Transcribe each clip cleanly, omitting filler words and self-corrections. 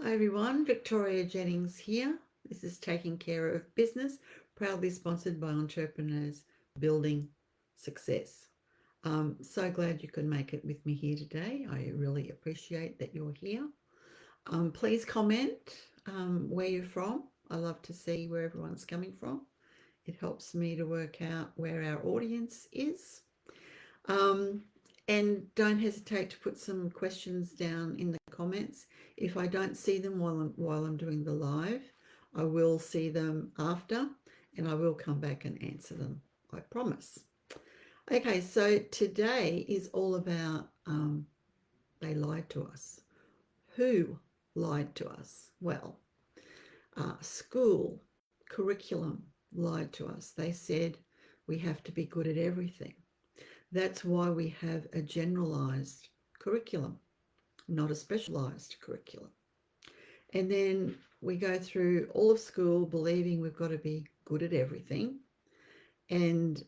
Hi everyone, Victoria Jennings here. This is Taking Care of Business, proudly sponsored by Entrepreneurs Building Success. So glad you could make it with me here today. I really appreciate that you're here. Please comment where you're from. I love to see where everyone's coming from. It helps me to work out where our audience is. Um, and don't hesitate to put some questions down in the comments. If I don't see them while I'm doing the live, I will see them after, and I will come back and answer them. I promise. Okay, so today is all about they lied to us. Who lied to us? Well, school, curriculum lied to us. They said we have to be good at everything. That's why we have a generalized curriculum, not a specialized curriculum. And then we go through all of school believing we've got to be good at everything. And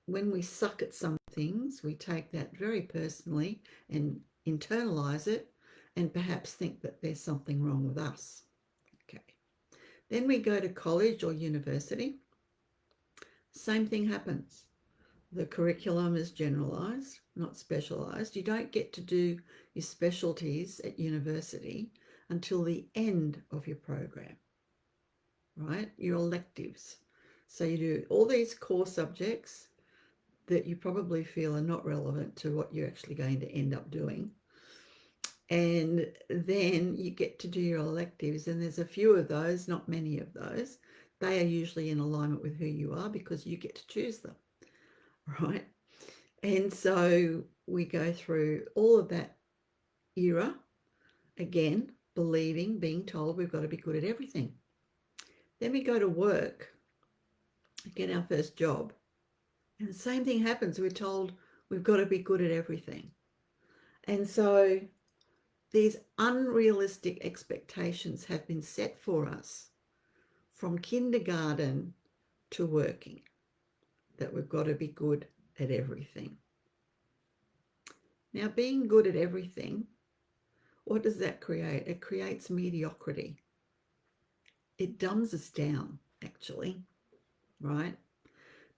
when we suck at some things, we take that very personally and internalize it and perhaps think that there's something wrong with us. Okay. Then we go to college or university. Same thing happens. The curriculum is generalized, not specialized. You don't get to do your specialties at university until the end of your program, right? Your electives. So you do all these core subjects that you probably feel are not relevant to what you're actually going to end up doing. And then you get to do your electives, and there's a few of those, not many of those. They are usually in alignment with who you are because you get to choose them, right? And so we go through all of that era again, believing, being told we've got to be good at everything. Then we go to work, get our first job, and the same thing happens. We're told we've got to be good at everything. And so these unrealistic expectations have been set for us from kindergarten to working, that we've got to be good at everything. Now, being good at everything, what does that create? It creates mediocrity. It dumbs us down, actually, right?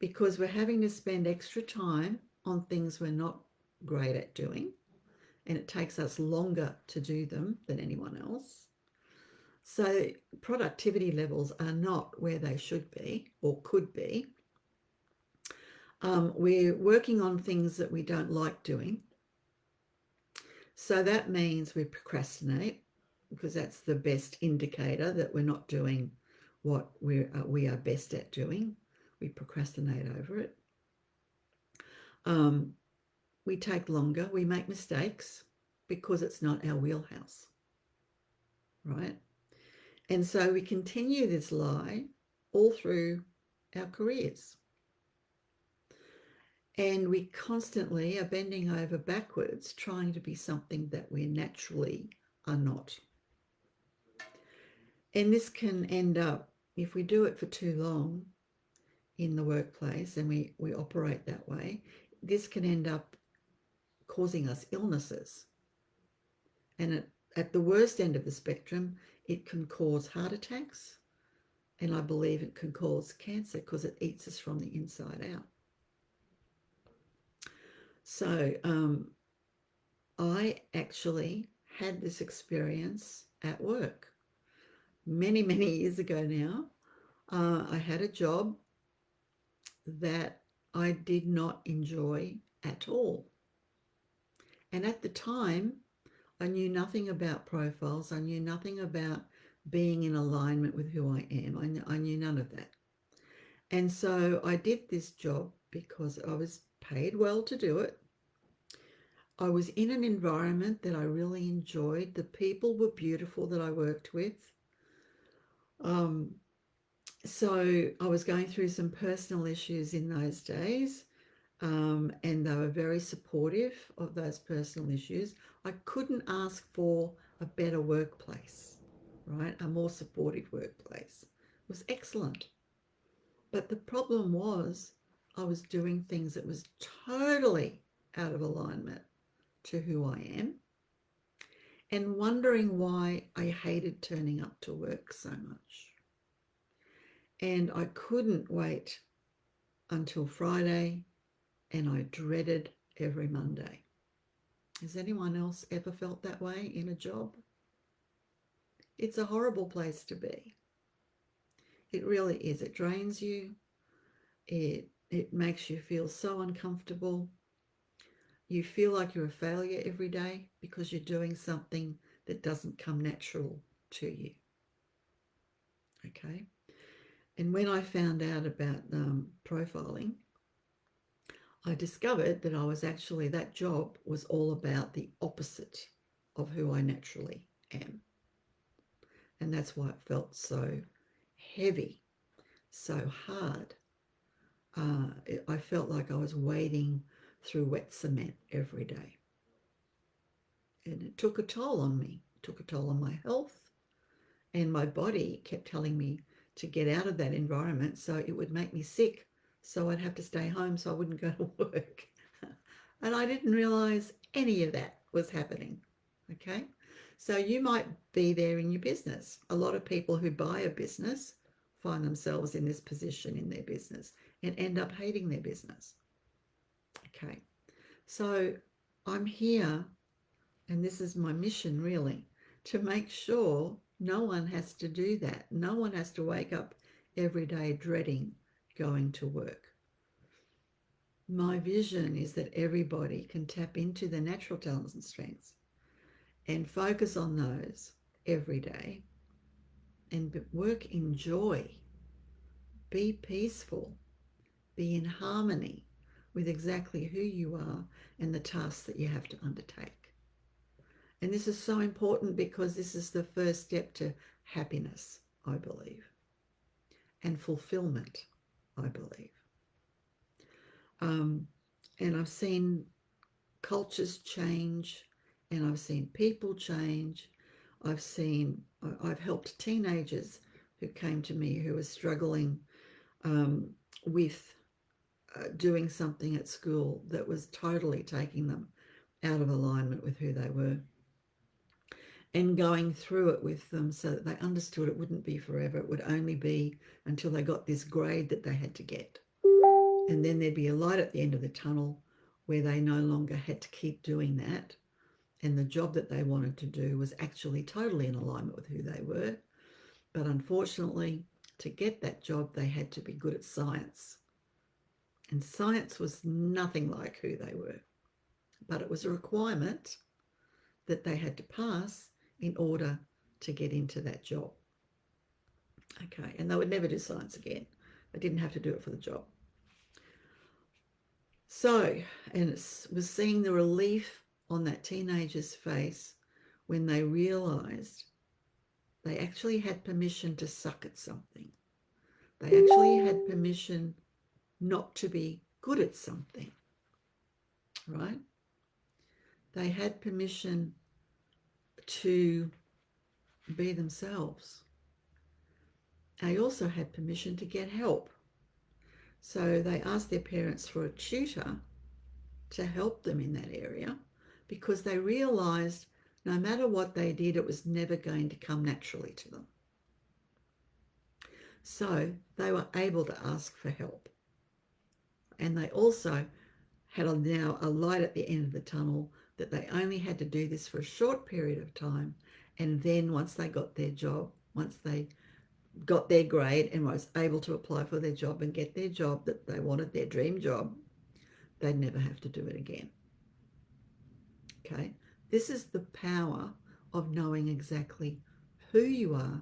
Because we're having to spend extra time on things we're not great at doing, and it takes us longer to do them than anyone else. So productivity levels are not where they should be or could be. We're working on things that we don't like doing. So that means we procrastinate, because that's the best indicator that we're not doing what we are best at doing. We procrastinate over it. We take longer. We make mistakes because it's not our wheelhouse, right? And so we continue this lie all through our careers. And we constantly are bending over backwards trying to be something that we naturally are not. And this can end up, if we do it for too long in the workplace and we operate that way, this can end up causing us illnesses. And at the worst end of the spectrum, it can cause heart attacks. And I believe it can cause cancer because it eats us from the inside out. So I actually had this experience at work many, many years ago now. I had a job that I did not enjoy at all. And at the time, I knew nothing about profiles. I knew nothing about being in alignment with who I am. I knew none of that. And so I did this job because I was paid well to do it. I was in an environment that I really enjoyed. The people were beautiful that I worked with. So I was going through some personal issues in those days, and they were very supportive of those personal issues. I couldn't ask for a better workplace, right? A more supportive workplace. It was excellent. But the problem was I was doing things that was totally out of alignment to who I am. and wondering why I hated turning up to work so much. And I couldn't wait until Friday, and I dreaded every Monday. Has anyone else ever felt that way in a job? It's a horrible place to be. It really is. It drains you. It makes you feel so uncomfortable. You feel like you're a failure every day because you're doing something that doesn't come natural to you. Okay. And when I found out about profiling, I discovered that that job was all about the opposite of who I naturally am. And that's why it felt so heavy, so hard. I felt like I was wading through wet cement every day. And it took a toll on me. It took a toll on my health. And my body kept telling me to get out of that environment, so it would make me sick. So I'd have to stay home so I wouldn't go to work. And I didn't realize any of that was happening. Okay. So you might be there in your business. A lot of people who buy a business find themselves in this position in their business and end up hating their business. Okay. So I'm here, and this is my mission really, to make sure no one has to do that. No one has to wake up every day dreading going to work. My vision is that everybody can tap into their natural talents and strengths and focus on those every day and work in joy, be peaceful, be in harmony with exactly who you are and the tasks that you have to undertake. And this is so important because this is the first step to happiness, I believe, and fulfillment, I believe. And I've seen cultures change, and I've seen people change. I've helped teenagers who came to me who were struggling with doing something at school that was totally taking them out of alignment with who they were, and going through it with them so that they understood it wouldn't be forever. It would only be until they got this grade that they had to get. And then there'd be a light at the end of the tunnel where they no longer had to keep doing that. And the job that they wanted to do was actually totally in alignment with who they were. But unfortunately, to get that job, they had to be good at science. And science was nothing like who they were. But it was a requirement that they had to pass in order to get into that job. Okay, and they would never do science again. They didn't have to do it for the job. So, and it was seeing the relief on that teenager's face when they realized they actually had permission to suck at something. They actually had permission not to be good at something, right? They had permission to be themselves. They also had permission to get help. So they asked their parents for a tutor to help them in that area because they realized no matter what they did, it was never going to come naturally to them. So they were able to ask for help. And they also had now a light at the end of the tunnel that they only had to do this for a short period of time. And then once they got their job, once they got their grade and was able to apply for their job and get their job that they wanted, their dream job, they'd never have to do it again. Okay, this is the power of knowing exactly who you are,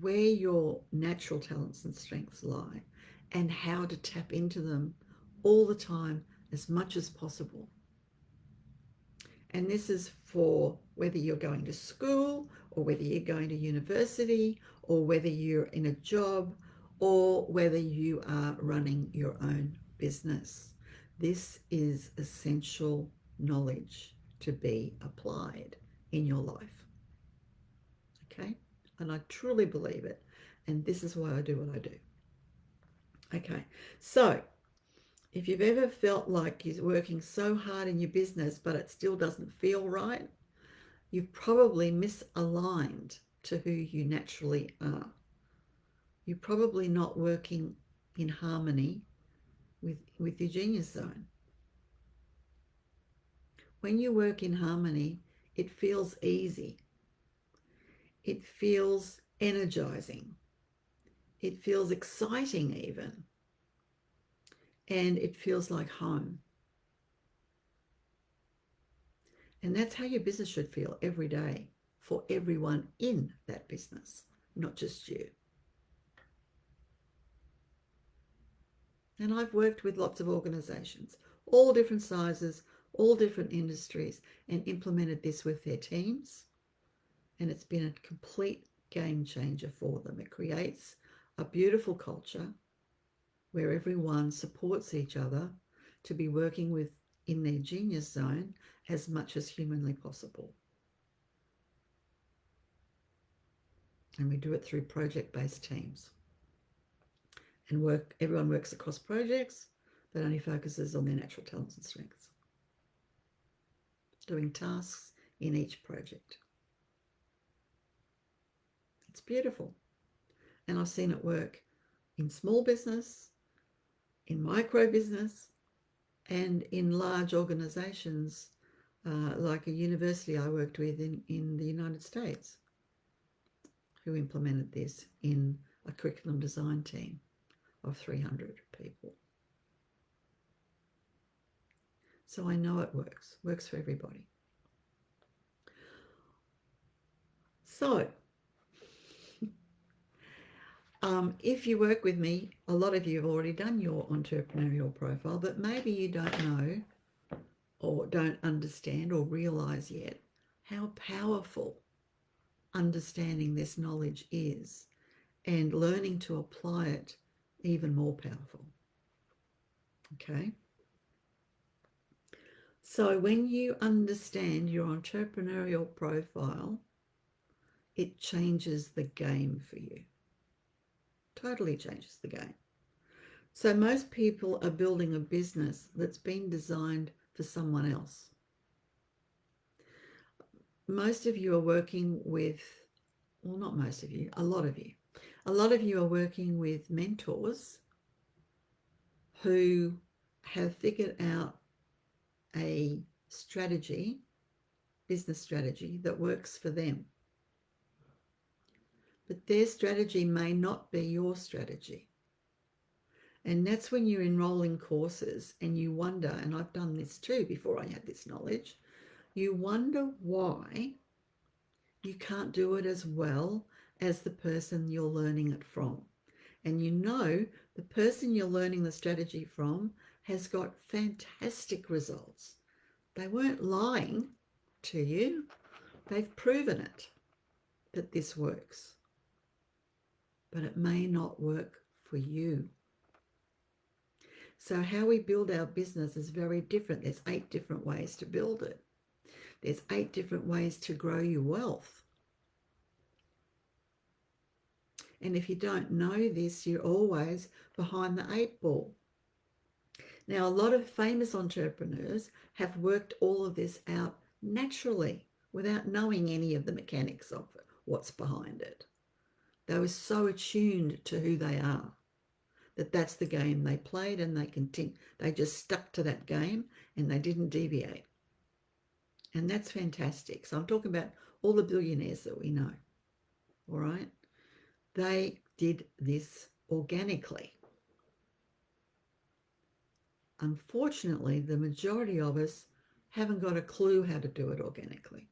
where your natural talents and strengths lie, and how to tap into them all the time as much as possible. And this is for whether you're going to school or whether you're going to university or whether you're in a job or whether you are running your own business. This is essential knowledge to be applied in your life. Okay? And I truly believe it. And this is why I do what I do. Okay. So if you've ever felt like you're working so hard in your business, but it still doesn't feel right, You've probably misaligned to who you naturally are. You're probably not working in harmony with your genius zone. When you work in harmony, it feels easy. It feels energizing. It feels exciting even. And it feels like home. And that's how your business should feel every day for everyone in that business, not just you. And I've worked with lots of organizations, all different sizes, all different industries, and implemented this with their teams. And it's been a complete game changer for them. It creates a beautiful culture where everyone supports each other to be working within their genius zone as much as humanly possible. And we do it through project-based teams. And everyone works across projects, but only focuses on their natural talents and strengths, doing tasks in each project. It's beautiful. And I've seen it work in small business, in micro business, and in large organizations like a university I worked with in the United States, who implemented this in a curriculum design team of 300 people. So I know it works for everybody. So if you work with me, a lot of you have already done your entrepreneurial profile, but maybe you don't know or don't understand or realize yet how powerful understanding this knowledge is and learning to apply it even more powerful. Okay? So when you understand your entrepreneurial profile, it changes the game for you. Totally changes the game. So most people are building a business that's been designed for someone else. Most of you are working with, well, not most of you, a lot of you. A lot of you are working with mentors who have figured out a strategy, business strategy that works for them. But their strategy may not be your strategy. And that's when you enroll in courses and you wonder, and I've done this too before I had this knowledge, you wonder why you can't do it as well as the person you're learning it from. And you know the person you're learning the strategy from has got fantastic results. They weren't lying to you. They've proven it that this works. But it may not work for you. So how we build our business is very different. There's 8 different ways to build it. There's 8 different ways to grow your wealth. And if you don't know this, you're always behind the 8 ball. Now, a lot of famous entrepreneurs have worked all of this out naturally without knowing any of the mechanics of it, what's behind it. They were so attuned to who they are that that's the game they played, and they just stuck to that game and they didn't deviate. And that's fantastic. So I'm talking about all the billionaires that we know, all right? They did this organically. Unfortunately, the majority of us haven't got a clue how to do it organically.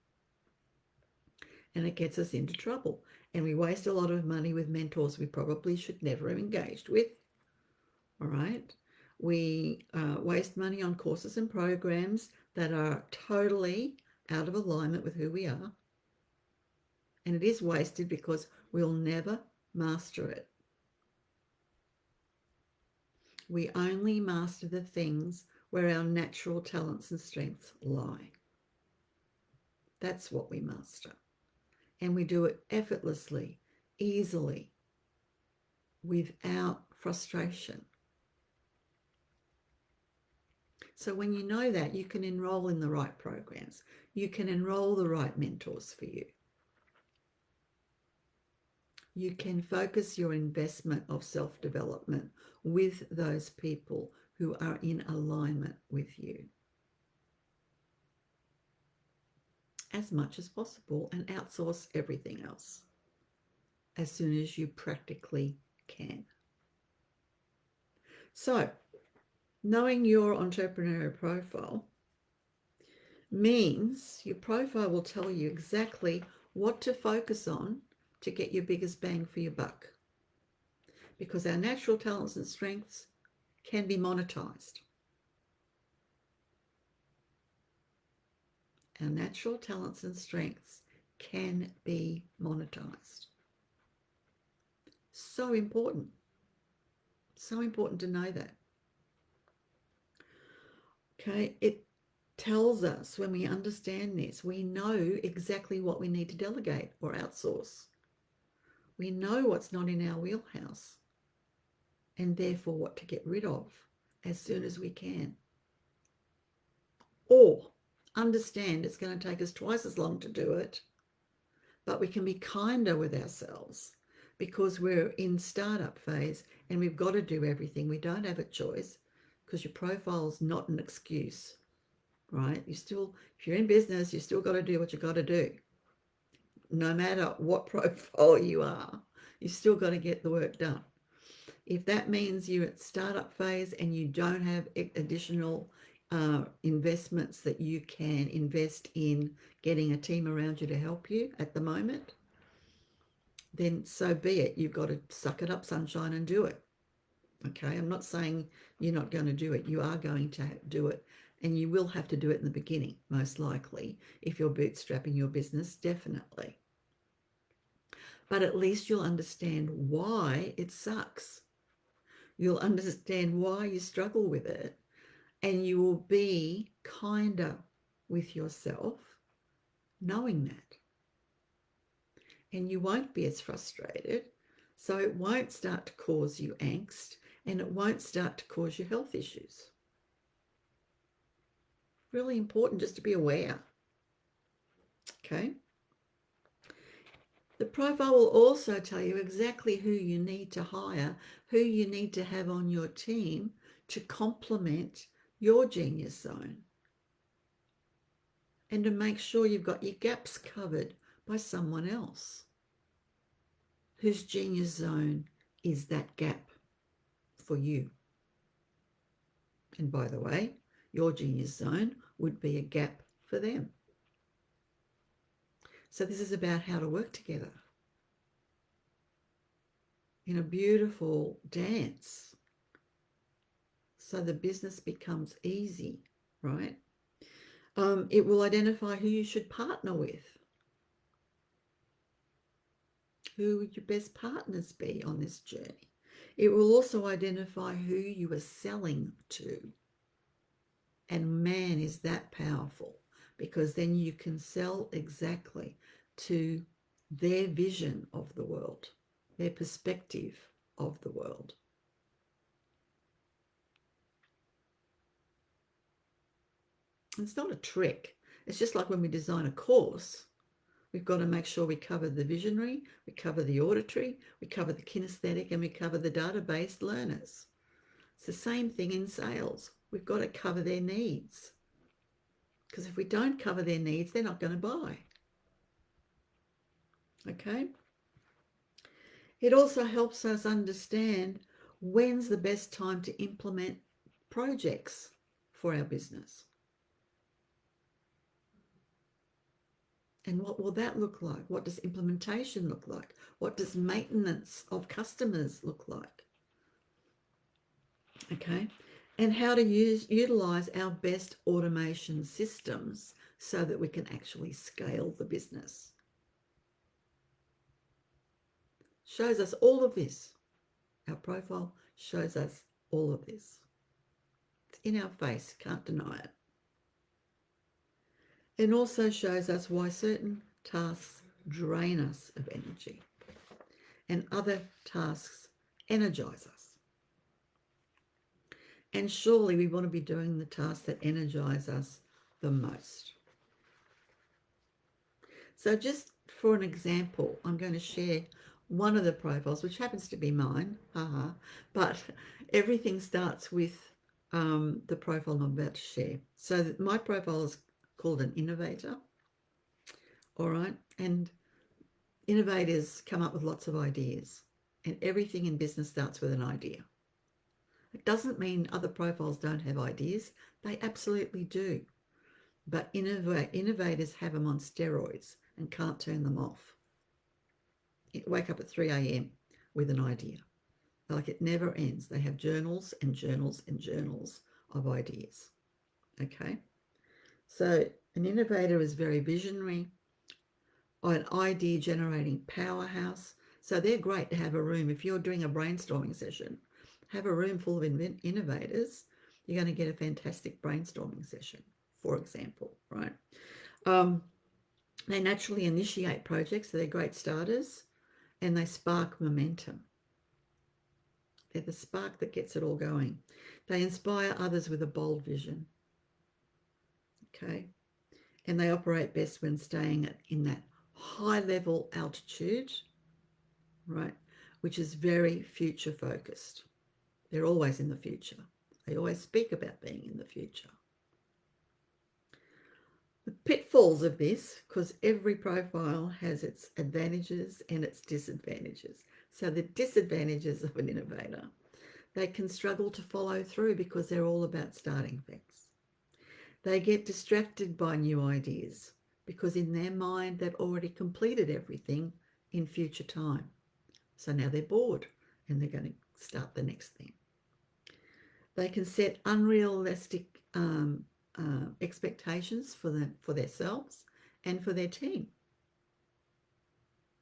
And it gets us into trouble. And we waste a lot of money with mentors we probably should never have engaged with. All right? We waste money on courses and programs that are totally out of alignment with who we are. And it is wasted because we'll never master it. We only master the things where our natural talents and strengths lie. That's what we master. And we do it effortlessly, easily, without frustration. So when you know that, you can enroll in the right programs. You can enroll the right mentors for you. You can focus your investment of self-development with those people who are in alignment with you as much as possible, and outsource everything else as soon as you practically can. So, knowing your entrepreneurial profile means your profile will tell you exactly what to focus on to get your biggest bang for your buck. Because our natural talents and strengths can be monetized. Our natural talents and strengths can be monetized. So important. So important to know that. Okay, it tells us when we understand this, we know exactly what we need to delegate or outsource. We know what's not in our wheelhouse, and therefore what to get rid of as soon as we can. Or understand it's going to take us twice as long to do it, but we can be kinder with ourselves because we're in startup phase and we've got to do everything. We don't have a choice because your profile's not an excuse, right? If you're in business, you still got to do what you got to do. No matter what profile you are, you still got to get the work done. If that means you're at startup phase and you don't have additional investments that you can invest in getting a team around you to help you at the moment, then so be it. You've got to suck it up, sunshine, and do it. Okay, I'm not saying you're not going to do it. You are going to do it, and you will have to do it in the beginning, most likely, if you're bootstrapping your business, definitely. But at least you'll understand why it sucks. You'll understand why you struggle with it, and you will be kinder with yourself knowing that. And you won't be as frustrated, so it won't start to cause you angst, and it won't start to cause you health issues. Really important just to be aware. Okay. The profile will also tell you exactly who you need to hire, who you need to have on your team to complement your genius zone, and to make sure you've got your gaps covered by someone else whose genius zone is that gap for you. And by the way, your genius zone would be a gap for them. So this is about how to work together in a beautiful dance so the business becomes easy, right? It will identify who you should partner with. Who would your best partners be on this journey? It will also identify who you are selling to. And man, is that powerful, because then you can sell exactly to their vision of the world, their perspective of the world. It's not a trick. It's just like when we design a course, we've got to make sure we cover the visionary, we cover the auditory, we cover the kinesthetic, and we cover the database learners. It's the same thing in sales. We've got to cover their needs. Because if we don't cover their needs, they're not going to buy. Okay? It also helps us understand when's the best time to implement projects for our business. And what will that look like? What does implementation look like? What does maintenance of customers look like? Okay? And how to utilize our best automation systems so that we can actually scale the business. Shows us all of this. Our profile shows us all of this. It's in our face, can't deny it. It also shows us why certain tasks drain us of energy and other tasks energize us. And surely we want to be doing the tasks that energize us the most. So just for an example, I'm going to share one of the profiles, which happens to be mine, haha, but everything starts with the profile I'm about to share. So my profile is called an innovator, all right? And innovators come up with lots of ideas, and everything in business starts with an idea. It doesn't mean other profiles don't have ideas. They absolutely do. But innovators have them on steroids and can't turn them off. Wake up at 3 a.m. with an idea. Like it never ends. They have journals and journals and journals of ideas. Okay? So an innovator is very visionary, or an idea generating powerhouse. So they're great to have a room. If you're doing a brainstorming session, have a room full of innovators, you're going to get a fantastic brainstorming session, for example, right? They naturally initiate projects, so they're great starters, and they spark momentum. They're the spark that gets it all going. They inspire others with a bold vision. Okay? And they operate best when staying in that high level altitude, right? Which is very future focused. They're always in the future. They always speak about being in the future. The pitfalls of this, because every profile has its advantages and its disadvantages. So the disadvantages of an innovator, they can struggle to follow through because they're all about starting things. They get distracted by new ideas because in their mind they've already completed everything in future time. So now they're bored and they're going to start the next thing. They can set unrealistic expectations for themselves and for their team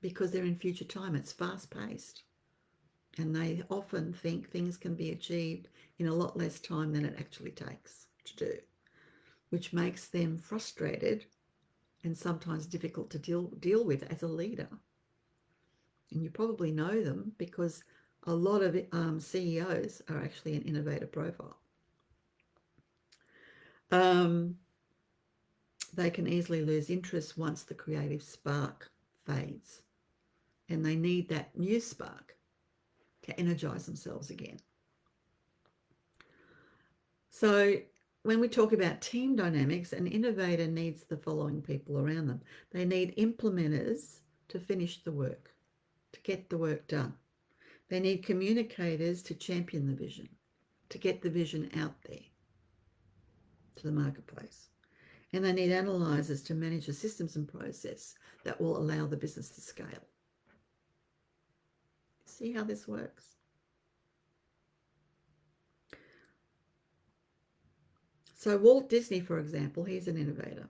because they're in future time. It's fast-paced, and they often think things can be achieved in a lot less time than it actually takes to do, which makes them frustrated and sometimes difficult to deal with as a leader. And you probably know them because a lot of CEOs are actually an innovator profile. They can easily lose interest once the creative spark fades, and they need that new spark to energize themselves again. So when we talk about team dynamics, an innovator needs the following people around them. They need implementers to finish the work, to get the work done. They need communicators to champion the vision, to get the vision out there to the marketplace. And they need analyzers to manage the systems and process that will allow the business to scale. See how this works? So Walt Disney, for example, he's an innovator.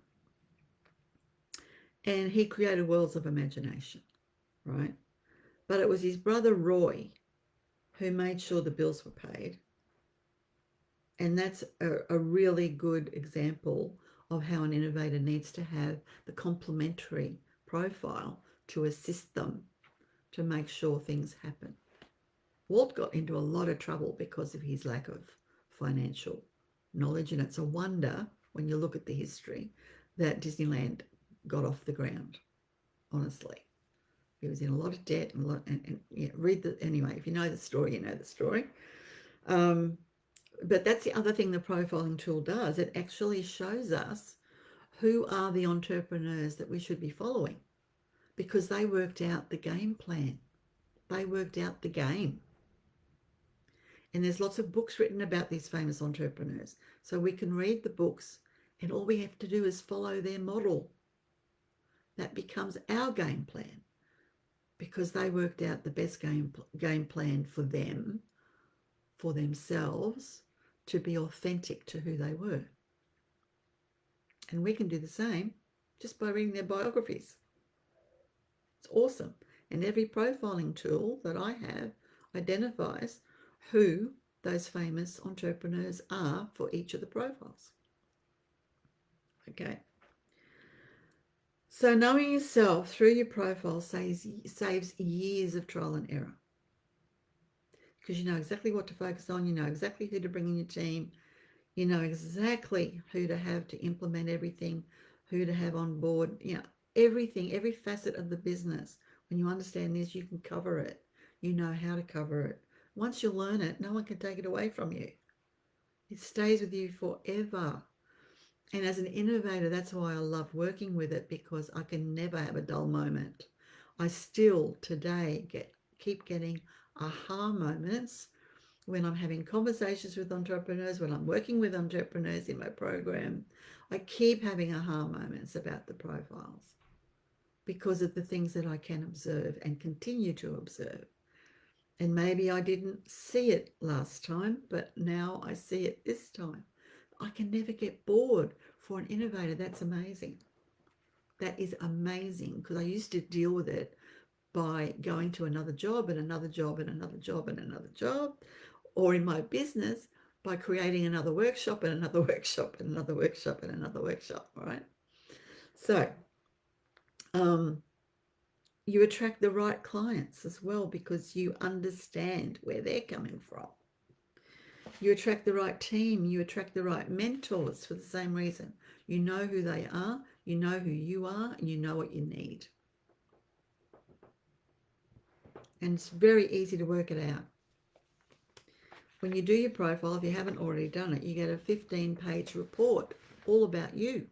And he created worlds of imagination, right? But it was his brother Roy who made sure the bills were paid. And that's a really good example of how an innovator needs to have the complementary profile to assist them to make sure things happen. Walt got into a lot of trouble because of his lack of financial knowledge, and it's a wonder when you look at the history that Disneyland got off the ground, honestly. He was in a lot of debt and read the, anyway, if you know the story, you know the story. But that's the other thing the profiling tool does. It actually shows us who are the entrepreneurs that we should be following because they worked out the game plan. They worked out the game. And there's lots of books written about these famous entrepreneurs. So we can read the books and all we have to do is follow their model. That becomes our game plan because they worked out the best game plan for them, for themselves, to be authentic to who they were. And we can do the same just by reading their biographies. It's awesome. And every profiling tool that I have identifies who those famous entrepreneurs are for each of the profiles. Okay. So knowing yourself through your profile saves years of trial and error because you know exactly what to focus on, you know exactly who to bring in your team, you know exactly who to have to implement everything, who to have on board, you know, Everything, every facet of the business. When you understand this, you can cover it. You know how to cover it. Once you learn it, no one can take it away from you. It stays with you forever. And as an innovator, that's why I love working with it, because I can never have a dull moment. I still today keep getting aha moments when I'm having conversations with entrepreneurs, when I'm working with entrepreneurs in my program. I keep having aha moments about the profiles because of the things that I can observe and continue to observe. And maybe I didn't see it last time, but now I see it this time. I can never get bored. For an innovator, that's amazing. That is amazing, because I used to deal with it by going to another job and another job and another job and another job, or in my business by creating another workshop and another workshop and another workshop and another workshop, right? So you attract the right clients as well, because you understand where they're coming from. You attract the right team, you attract the right mentors for the same reason. You know who they are, you know who you are, and you know what you need. And it's very easy to work it out. When you do your profile, if you haven't already done it, you get a 15-page report all about you.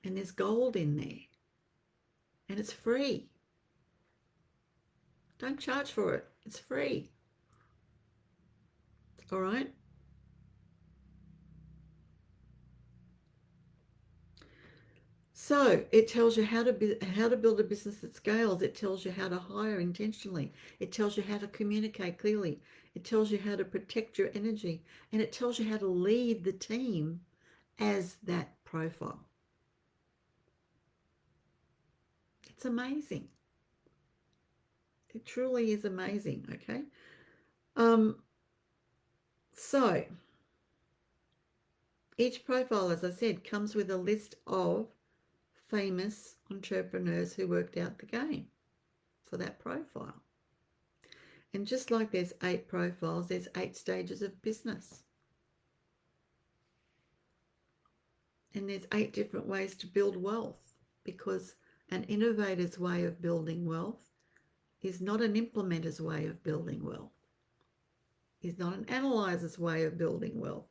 And there's gold in there. And it's free. Don't charge for it. It's free. All right? So it tells you how to build a business that scales. It tells you how to hire intentionally. It tells you how to communicate clearly. It tells you how to protect your energy. And it tells you how to lead the team as that profile. It's amazing. It truly is amazing, okay? So each profile, as I said, comes with a list of famous entrepreneurs who worked out the game for that profile. And just like there's 8 profiles, there's 8 stages of business. And there's 8 different ways to build wealth, because an innovator's way of building wealth is not an implementer's way of building wealth, is not an analyzer's way of building wealth,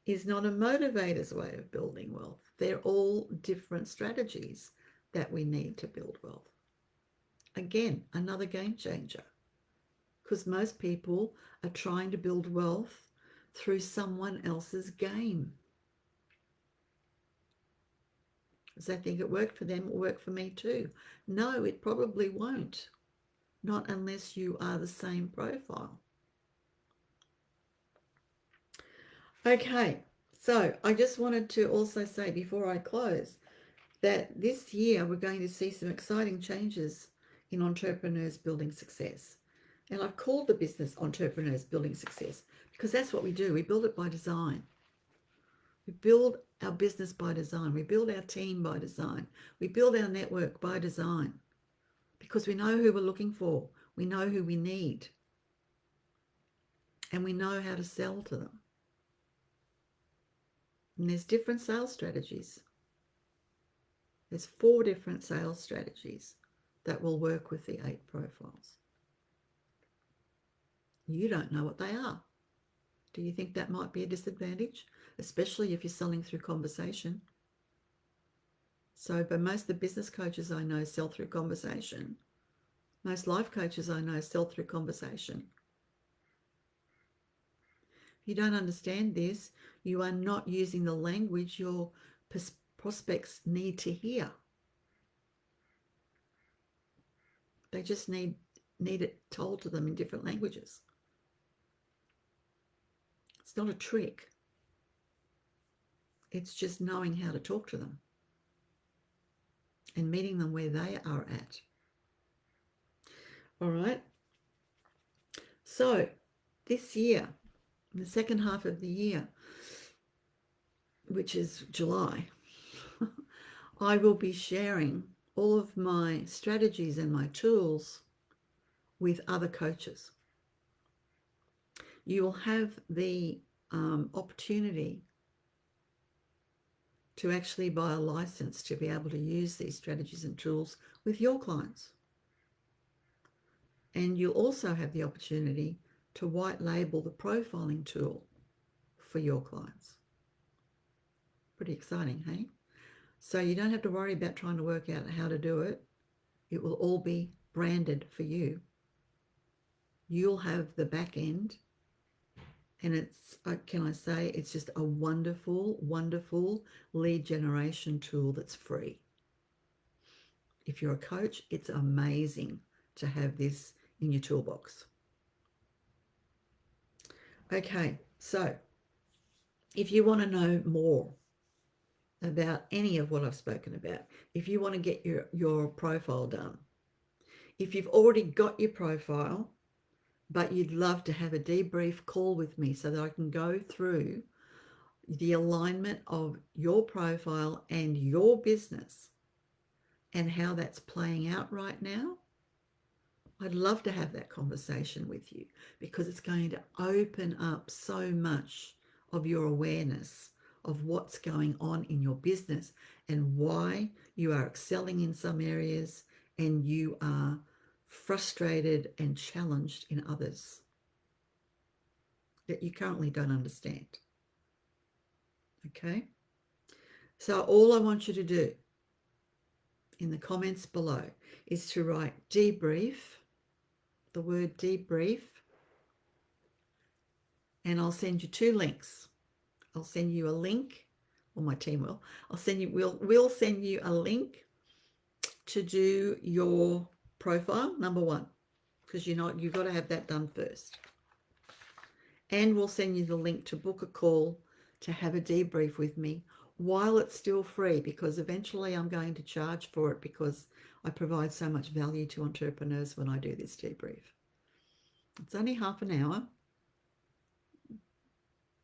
is not a motivator's way of building wealth. They're all different strategies that we need to build wealth. Again, another game changer, because most people are trying to build wealth through someone else's game. Because they think it worked for them, it will work for me too. No, it probably won't. Not unless you are the same profile. Okay, so I just wanted to also say before I close that this year we're going to see some exciting changes in entrepreneurs building success. And I've called the business Entrepreneurs Building Success because that's what we do. We build it by design. We build our business by design. We build our team by design. We build our network by design, because we know who we're looking for. We know who we need. And we know how to sell to them. And there's different sales strategies. There's 4 different sales strategies that will work with the 8 profiles. You don't know what they are. Do you think that might be a disadvantage? Especially if you're selling through conversation. So, but most of the business coaches I know sell through conversation. Most life coaches I know sell through conversation. If you don't understand this, you are not using the language your prospects need to hear. They just need it told to them in different languages. It's not a trick. It's just knowing how to talk to them and meeting them where they are at. All right. So this year, in the second half of the year, which is July, I will be sharing all of my strategies and my tools with other coaches. You will have the opportunity to actually buy a license to be able to use these strategies and tools with your clients. And you'll also have the opportunity to white label the profiling tool for your clients. Pretty exciting, hey? So you don't have to worry about trying to work out how to do it. It will all be branded for you. You'll have the back end, and it's, can I say, it's just a wonderful, wonderful lead generation tool that's free. If you're a coach, it's amazing to have this in your toolbox. Okay, so if you want to know more about any of what I've spoken about, if you want to get your profile done, if you've already got your profile, but you'd love to have a debrief call with me so that I can go through the alignment of your profile and your business and how that's playing out right now, I'd love to have that conversation with you, because it's going to open up so much of your awareness of what's going on in your business and why you are excelling in some areas and you are frustrated and challenged in others that you currently don't understand. Okay? So all I want you to do in the comments below is to write debrief, the word debrief, and I'll send you 2 links. I'll send you a link, or my team will. We'll send you a link to do your profile, number 1, because you've got to have that done first. And we'll send you the link to book a call to have a debrief with me while it's still free, because eventually I'm going to charge for it because I provide so much value to entrepreneurs when I do this debrief. It's only half an hour,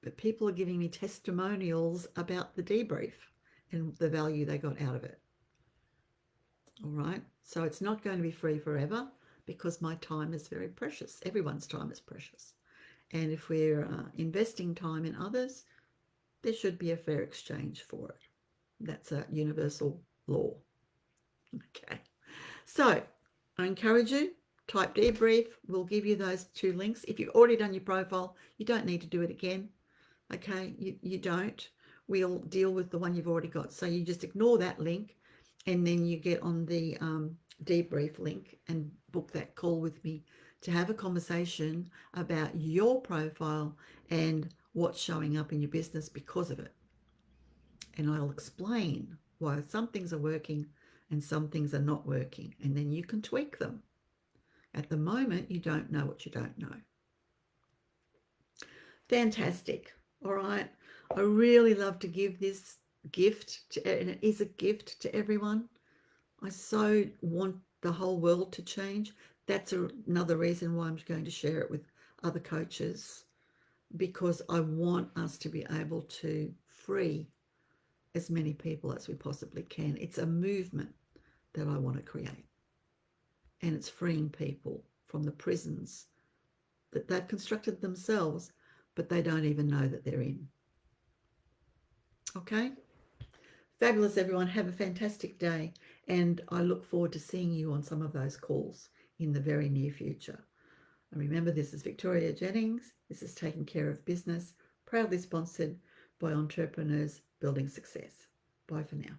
but people are giving me testimonials about the debrief and the value they got out of it. All right. So it's not going to be free forever, because my time is very precious. Everyone's time is precious. And if we're investing time in others, there should be a fair exchange for it. That's a universal law. Okay. So I encourage you, type debrief. We'll give you those 2 links. If you've already done your profile, you don't need to do it again. Okay, you don't. We'll deal with the one you've already got. So you just ignore that link, and then you get on the debrief link and book that call with me to have a conversation about your profile and what's showing up in your business because of it. And I'll explain why some things are working and some things are not working, and then you can tweak them. At the moment, you don't know what you don't know. Fantastic. All right. I really love to give this gift, and it is a gift to everyone. I so want the whole world to change. That's another reason why I'm going to share it with other coaches, because I want us to be able to free as many people as we possibly can. It's a movement that I want to create, and it's freeing people from the prisons that they've constructed themselves, but they don't even know that they're in. Okay? Fabulous, everyone. Have a fantastic day, and I look forward to seeing you on some of those calls in the very near future. And remember, this is Victoria Jennings. This is Taking Care of Business, proudly sponsored by Entrepreneurs Building Success. Bye for now.